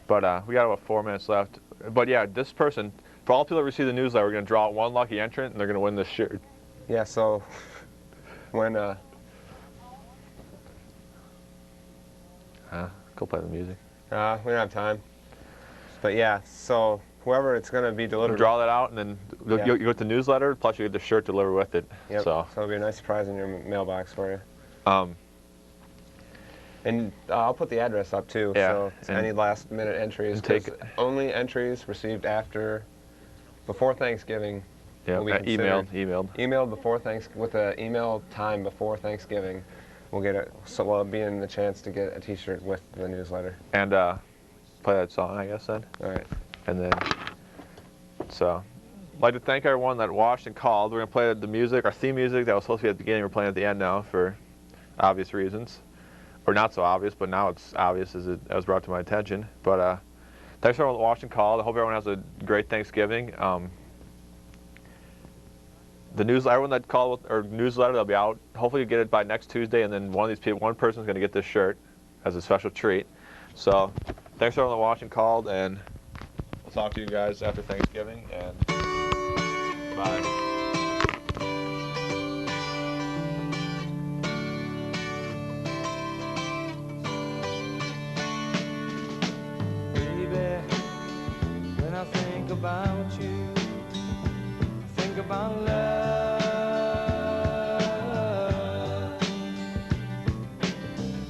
But we got about 4 minutes left. But yeah, this person, for all people that receive the newsletter, we're going to draw out one lucky entrant, and they're going to win this shirt. Yeah, so when... Go play the music. We don't have time. But yeah, so whoever it's going to be delivered... Draw that out, and then you get the newsletter, plus you get the shirt delivered with it. Yep. So it'll be a nice surprise in your mailbox for you. And I'll put the address up too, so any last minute entries. Only entries received before Thanksgiving will be considered. Emailed before Thanksgiving, with an email time before Thanksgiving, we'll get it. So we'll be in the chance to get a T-shirt with the newsletter. And play that song, I guess, then. All right. And then, so, I'd like to thank everyone that watched and called. We're going to play the music, our theme music that was supposed to be at the beginning. We're playing at the end now for obvious reasons. Or not so obvious, but now it's obvious as it was brought to my attention. But thanks for everyone that watched and called. I hope everyone has a great Thanksgiving. The newsletter, everyone that called or newsletter, they'll be out. Hopefully you get it by next Tuesday, and then one person's going to get this shirt as a special treat. So thanks for everyone that watched and called, and we'll talk to you guys after Thanksgiving. And bye. About you, think about love,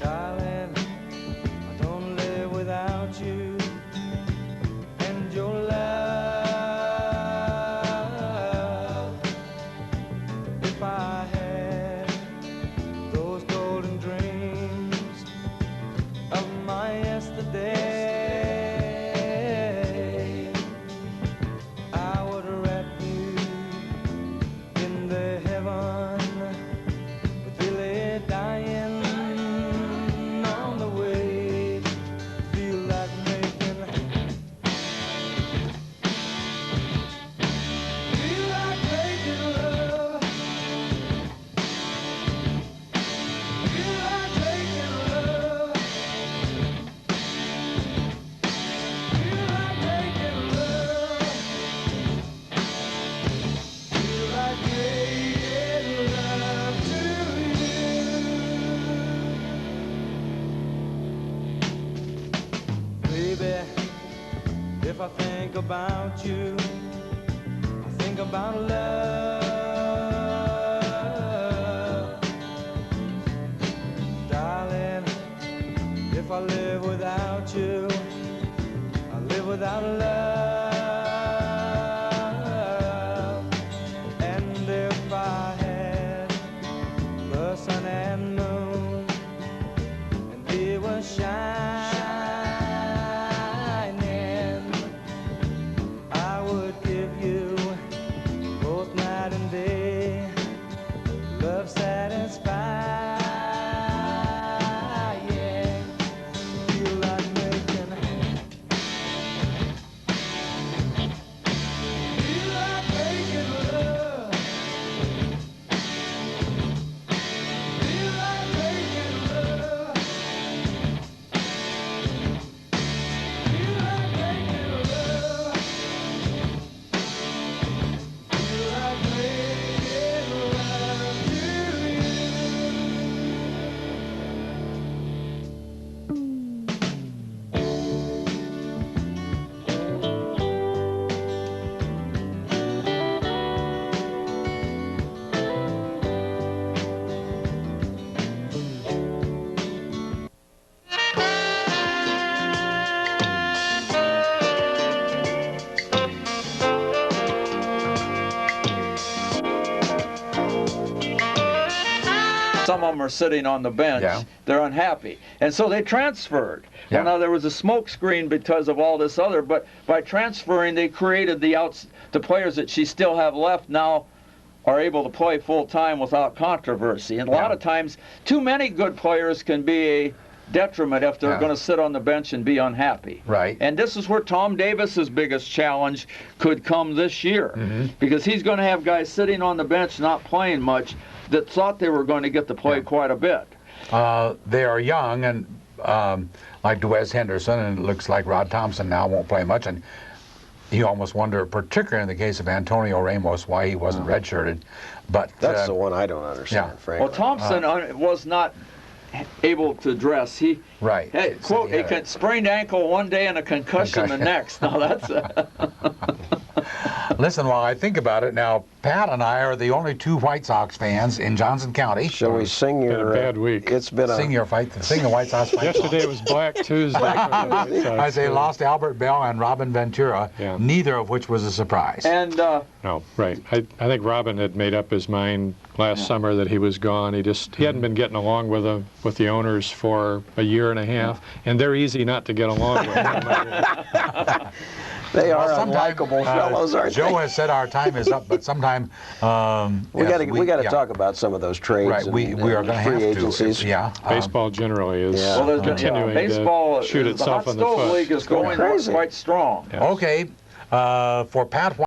darling. I don't live without you and your love. If I had those golden dreams of my yesterday, if I think about you, I think about love, darling. If I live without you, I live without love. And if I had the sun and moon, and they were shining, some of them are sitting on the bench. Yeah. They're unhappy. And so they transferred. Yeah. Well, now there was a smoke screen because of all this other, but by transferring, they created the players that she still have left now are able to play full time without controversy. And a lot of times, too many good players can be detriment if they're going to sit on the bench and be unhappy. Right. And this is where Tom Davis's biggest challenge could come this year, because he's going to have guys sitting on the bench not playing much that thought they were going to get to play quite a bit. They are young, and like DeWes Henderson, and it looks like Rod Thompson now won't play much, and you almost wonder, particularly in the case of Antonio Ramos, why he wasn't redshirted. But that's the one I don't understand, frankly. Well, Thompson was not able to dress. He quote, he sprained ankle one day and a concussion the next. Now that's Listen, while I think about it now, Pat and I are the only two White Sox fans in Johnson County. Shall we sing your bad week? It's been sing your fight. Sing the White Sox fight. Yesterday it was Black Tuesday. I say lost Albert Bell and Robin Ventura, neither of which was a surprise. And no, right. I think Robin had made up his mind last summer that he was gone. He hadn't been getting along with the owners for a year and a half, and they're easy not to get along with. They are unlikable fellows, aren't they? Joe has said our time is up, but sometime we got to talk about some of those trades. Right, we are going to have agencies. to. Baseball generally is continuing baseball to shoot itself in the foot. League is going quite strong. Okay, for Pat.